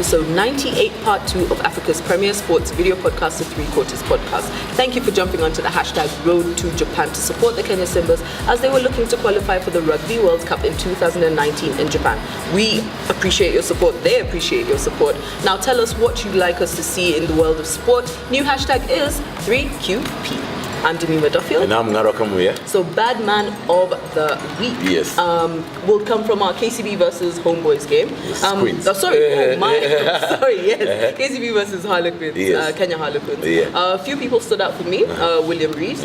episode 98, part 2 of Africa's premier sports video podcast, the Three Quarters Podcast. Thank you for jumping onto the hashtag Road to Japan to support the Kenya Simbas as they were looking to qualify for the Rugby World Cup in 2019 in Japan. We appreciate your support. They appreciate your support. Now tell us what you'd like us to see in the world of sport. New hashtag is 3QP. I'm BMOTW. And I'm Ngarokamuya. So, bad man of the week. Yes. Will come from our KCB versus Homeboys game. Yes, yes. KCB versus Harlequins, yes. Kenya Harlequins. Yeah. A few people stood out for me. William Rees,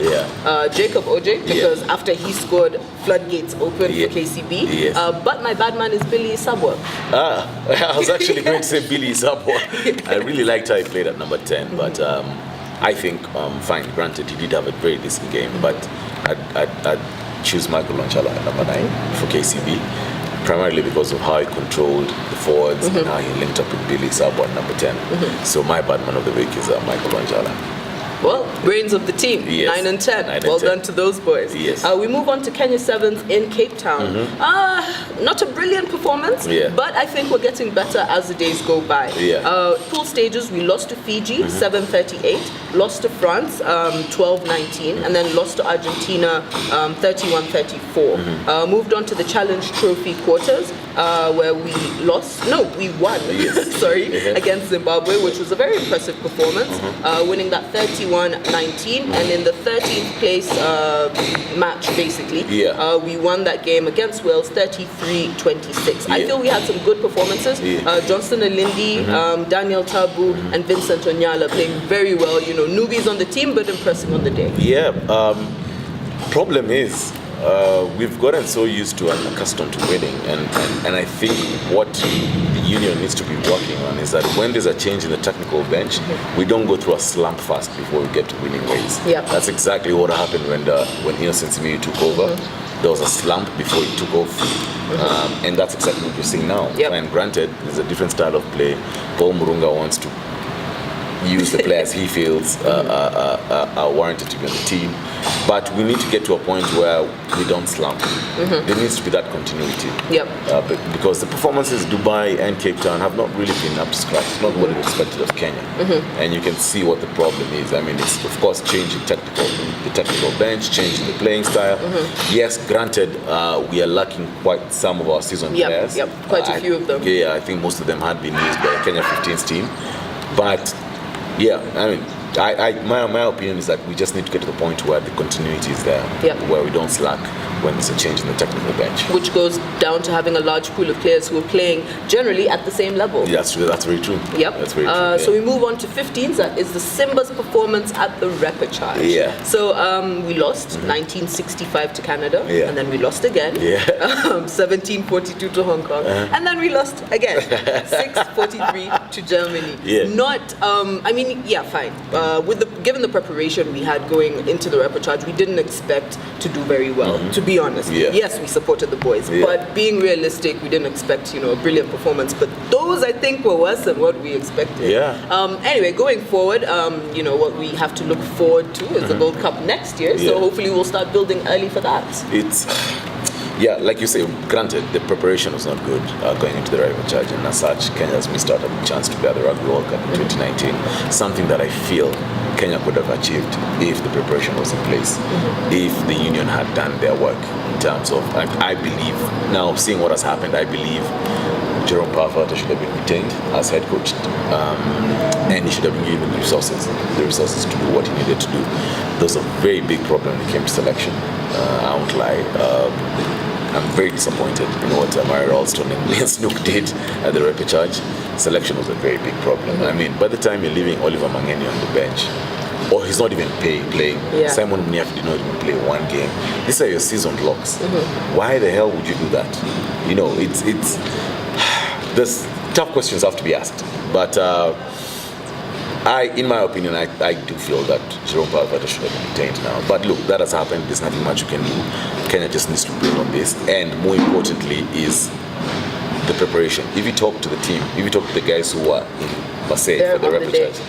Jacob Oje, because after he scored, floodgates opened for KCB. Yes. But my bad man is Billy Sabwa. I was actually going to say Billy Sabwa. I really liked how he played at number 10, but I think, fine, granted, he did have a very decent game, but I'd choose Michael Lonchala at number 9 for KCB, primarily because of how he controlled the forwards and how he linked up with Billy Sabwa at number 10. So my bad man of the week is Michael Lonchala. Well, brains of the team, yes. 9 and 10. 9 and well 10. Done to those boys. Yes. We move on to Kenya Sevens in Cape Town. Not a brilliant performance, but I think we're getting better as the days go by. Pool stages, we lost to Fiji, 7-38, lost to France, 12-19, and then lost to Argentina, 31-34. Moved on to the Challenge Trophy quarters, where we won, against Zimbabwe, which was a very impressive performance, winning that 31-19, and in the 13th place match, basically, we won that game against Wales 33-26. I feel we had some good performances. Johnston Alindi, Daniel Tabu, and Vincent Onyala playing very well. You know, newbies on the team, but impressing on the day. Problem is, we've gotten so used to and accustomed to winning, and I think what the union needs to be working on is that when there's a change in the technical bench, we don't go through a slump fast before we get to winning ways. That's exactly what happened when Innocent Simiyu took over. There was a slump before he took off, and that's exactly what we're seeing now. And granted, there's a different style of play. Paul Murunga wants to use the players he feels are warranted to be on the team. But we need to get to a point where we don't slump. There needs to be that continuity. Because the performances in Dubai and Cape Town have not really been up to scratch. It's not what we expected of Kenya. And you can see what the problem is. I mean, it's of course changing the technical bench, changing the playing style. Yes, granted, we are lacking quite some of our seasoned players. Quite a few of them. I think most of them had been used by the Kenya 15's team. But I mean, my opinion is that we just need to get to the point where the continuity is there, where we don't slack when there's a change in the technical bench. Which goes down to having a large pool of players who are playing generally at the same level. That's true. That's very true. That's very true. So we move on to 15s. That is the Simbas performance at the repechage. So we lost 1965 to Canada, and then we lost again. 1742 to Hong Kong, and then we lost again 643 to Germany. Not, fine. Given the preparation we had going into the repechage, we didn't expect to do very well, to be honest. Yes, we supported the boys, but being realistic, we didn't expect, a brilliant performance. But those, I think, were worse than what we expected. Anyway, going forward, what we have to look forward to is the Gold Cup next year. So hopefully we'll start building early for that. Like you say, granted, the preparation was not good going into the repechage, and as such, Kenya's missed out on the chance to play at the Rugby World Cup in 2019. Something that I feel Kenya could have achieved if the preparation was in place, if the union had done their work in terms of, I believe, now seeing what has happened, I believe Jerome Parfata should have been retained as head coach, and he should have been given the resources to do what he needed to do. There was a very big problem when it came to selection. I won't lie. I'm very disappointed in what Mary Ralston and Liam Snook did at the repechage. Selection was a very big problem. I mean, by the time you're leaving Oliver Mangeni on the bench, or he's not even playing. Simon Mniafi did not even play one game. These are your seasoned locks. Why the hell would you do that? It's there's tough questions have to be asked. But in my opinion, I do feel that Jerome Parfata should have been retained now. But look, that has happened. There's nothing much you can do. Kenya just needs to build on this. And more importantly is the preparation. If you talk to the team, if you talk to the guys who are in Marseille for the repechage,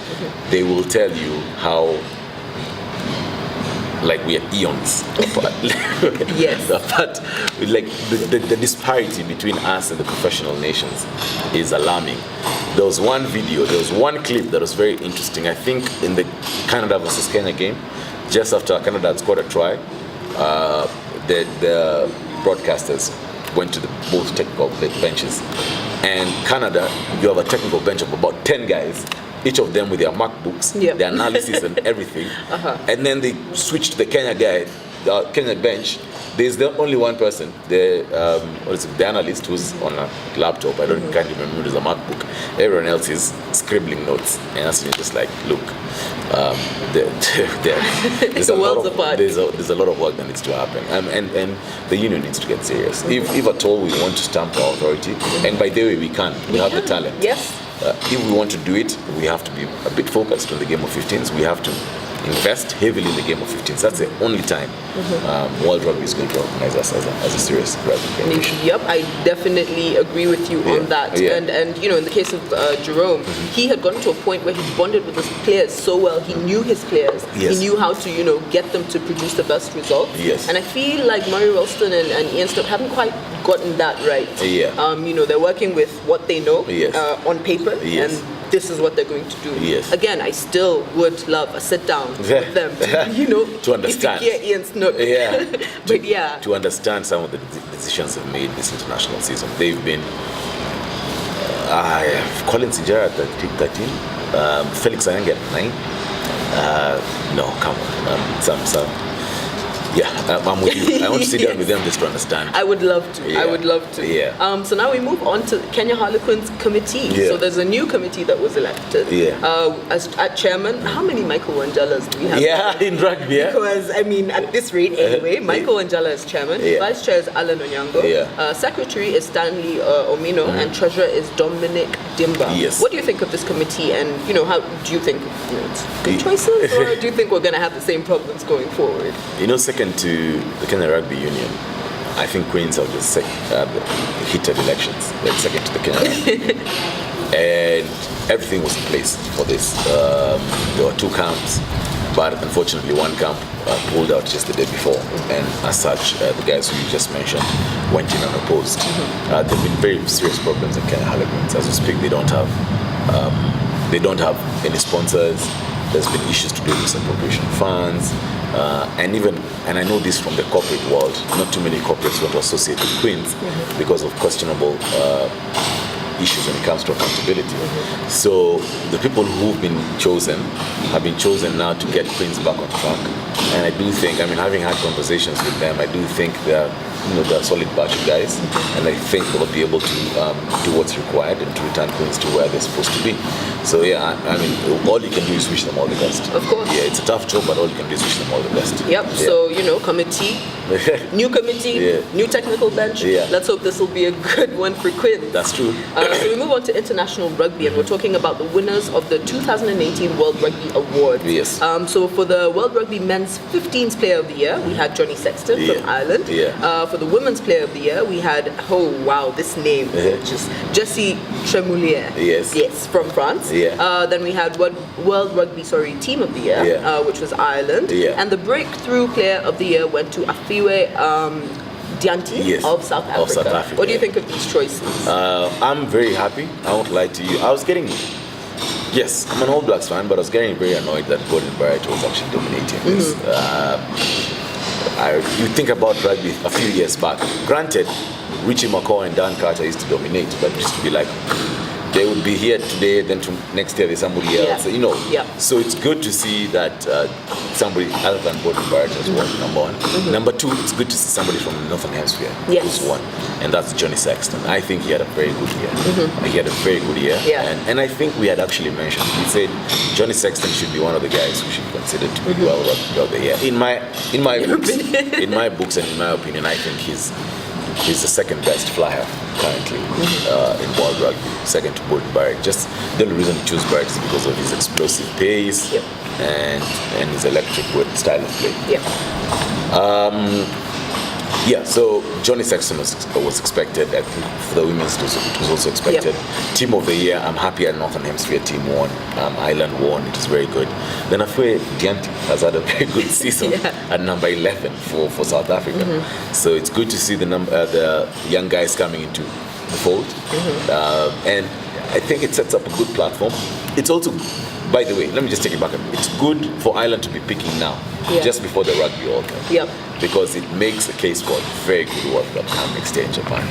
they will tell you how like we are eons apart. Yes. But like the disparity between us and the professional nations is alarming. There was one video, there was one clip that was very interesting. I think in the Canada versus Kenya game, just after Canada had scored a try, the broadcasters went to the both technical benches. And Canada, you have a technical bench of about 10 guys, each of them with their MacBooks, their analysis and everything. And then they switched to the Kenya guy, the Kenya bench. There's only one person, the analyst, who's on a laptop. Can't remember, there's a MacBook. Everyone else is scribbling notes. And that's just like, look, there's a lot of work that needs to happen. And the union needs to get serious. If at all we want to stamp our authority, and by the way we can, we have the talent. Yes. If we want to do it, we have to be a bit focused on the game of 15s. We have to invest heavily in the game of 15s. That's the only time World Rugby is going to recognize us as a serious rugby nation. Yep, I definitely agree with you on that. Yeah. And in the case of Jerome, he had gotten to a point where he bonded with his players so well. He knew his players. Yes. He knew how to get them to produce the best results. Yes. And I feel like Murray Ralston and Ian Stokes haven't quite gotten that right. Yeah. They're working with what they know on paper. Yes. And this is what they're going to do. Yes. Again, I still would love a sit down with them to understand. Ian Stokes. Yeah. But to understand some of the decisions they've made this international season. They've been Colin Sijara at 13, Felix Ayanga at 9. No, come on. I'm with you. I want to sit down with them just to understand. I would love to. Yeah. I would love to. Yeah. So now we move on to Kenya Harlequins committee. Yeah. So there's a new committee that was elected. Yeah. As chairman, how many Michael Wanjalas do we have? Yeah, in rugby. Yeah. Because at this rate anyway, Michael Wanjala is chairman. Yeah. Vice chair is Alan Onyango. Yeah. Secretary is Stanley Omino, and treasurer is Dominic Dimba. Yes. What do you think of this committee? And how do you think it's good choices, or do you think we're going to have the same problems going forward? Second to the Kenya Rugby Union, I think Queens have the heated elections. Like second to the Kenya Rugby. And everything was in place for this. There were two camps, but unfortunately one camp pulled out just the day before. And as such, the guys who you just mentioned went in unopposed. There have been very serious problems in Kenya Harlequins. As we speak, they don't have any sponsors. There's been issues to do with appropriation funds. And I know this from the corporate world, not too many corporates want to associate with Queens because of questionable issues when it comes to accountability. So the people who've been chosen have been chosen now to get Queens back on track. And I do think, having had conversations with them, I do think they're a solid batch of guys, and I think they'll be able to do what's required and to return Queens to where they're supposed to be. So all you can do is wish them all the best. Of course. Yeah, it's a tough job, but all you can do is wish them all the best. Yep. Yeah. So committee, new committee, new technical bench. Yeah. Let's hope this will be a good one for Queens. That's true. So we move on to international rugby, and we're talking about the winners of the 2018 World Rugby Awards. Yes. So for the World Rugby Men's 15s Player of the Year, we had Johnny Sexton from Ireland. Yeah. For the Women's Player of the Year, we had this name, just Jessie Tremoulier. Yes, from France. Yeah. Then we had World Rugby Team of the Year, which was Ireland. Yeah. And the Breakthrough Player of the Year went to Afiwe Dianti of South Africa. What do you think of these choices? I'm very happy. I won't lie to you. Yes, I'm an All Blacks fan, but I was getting very annoyed that Gordon Barrett was actually dominating this. You think about rugby a few years back. Granted, Richie McCaw and Dan Carter used to dominate, but it used to be like they would be here today, then next year there's somebody else. So it's good to see that somebody other than Gordon Barrett has won, number one. Number two, it's good to see somebody from the Northern Hemisphere who's won, and that's Johnny Sexton. I think he had a very good year. He had a very good year, and I think we had actually mentioned, we said Johnny Sexton should be one of the guys who should be considered to be World Rugby of the Year. In my books and in my opinion, I think he's the second best flyer currently in World Rugby, second to Gordon Barrett. Just the only reason he chose Barrett is because of his explosive pace and his electric style of play. Yeah, so Johnny Sexton was expected. I think for the women's it was also expected. Team of the year, I'm happy at Northern Hemisphere team won. Ireland won, it is very good. Then Afue Dianti has had a very good season at number 11 for South Africa. So it's good to see the young guys coming into the fold. And I think it sets up a good platform. It's also, by the way, let me just take it back. It's good for Ireland to be picking now, just before the Rugby World Cup. Because it makes a case for a very good World Cup come next year in Japan.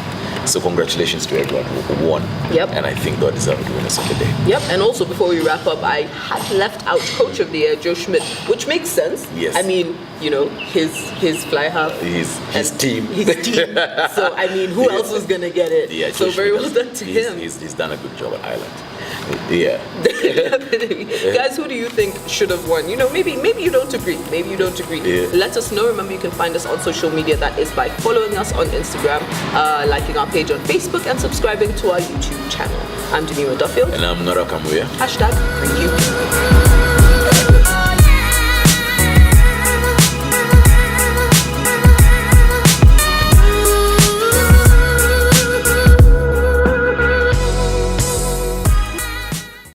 So congratulations to everyone who won. And I think God deserved winners of the day. And also before we wrap up, I had left out Coach of the Year, Joe Schmidt, which makes sense. Yes. I mean, you know, his fly half. His team. So, I mean, who else was going to get it? Yeah, so very well done to him. He's done a good job at Ireland. Guys, who do you think should have won? You know, maybe you don't agree. Maybe you don't agree. Let us know. Remember, you can find us on social media. That is by following us on Instagram, liking our page on Facebook, and subscribing to our YouTube channel. I'm Denise Duffield. And I'm Nora Kamuya. #3U.